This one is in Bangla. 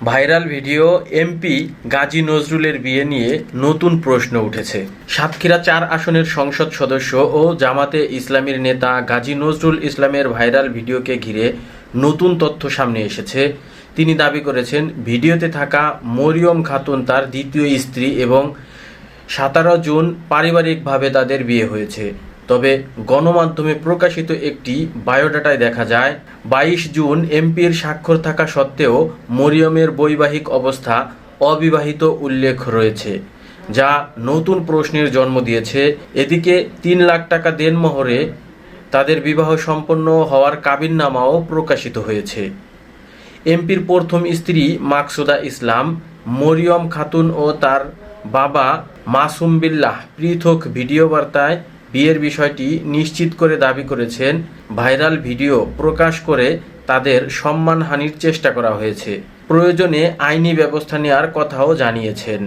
ভাইরাল ভিডিও এমপি গাজী নজরুলের বিয়ে নিয়ে নতুন প্রশ্ন উঠেছে। সাতক্ষীরা ৪ আসনের সংসদ সদস্য ও জামাতে ইসলামীর নেতা গাজী নজরুল ইসলামের ভাইরাল ভিডিওকে ঘিরে নতুন তথ্য সামনে এসেছে। তিনি দাবি করেছেন, ভিডিওতে থাকা মরিয়ম খাতুন তার দ্বিতীয় স্ত্রী এবং 17 জুন পারিবারিকভাবে তাদের বিয়ে হয়েছে। তবে গণমাধ্যমে প্রকাশিত একটি বায়োডাটায় দেখা যায় 22 জুন এমপির স্বাক্ষর থাকা সত্ত্বেও মরিয়মের বৈবাহিক অবস্থা অবিবাহিত উল্লেখ রয়েছে, যা নতুন প্রশ্নের জন্ম দিয়েছে। এদিকে 3 লাখ টাকা দেনমোহরে তাদের বিবাহ সম্পন্ন হওয়ার কাবিননামাও প্রকাশিত হয়েছে। এমপির প্রথম স্ত্রী মাকসুদা ইসলাম, মরিয়ম খাতুন ও তার বাবা মাসুম বিল্লাহ পৃথক ভিডিও বার্তায় বিয়ের বিষয়টি নিশ্চিত করে দাবি করেছেন, ভাইরাল ভিডিও প্রকাশ করে তাদের সম্মানহানির চেষ্টা করা হয়েছে। প্রয়োজনে আইনি ব্যবস্থা নেওয়ার কথাও জানিয়েছেন।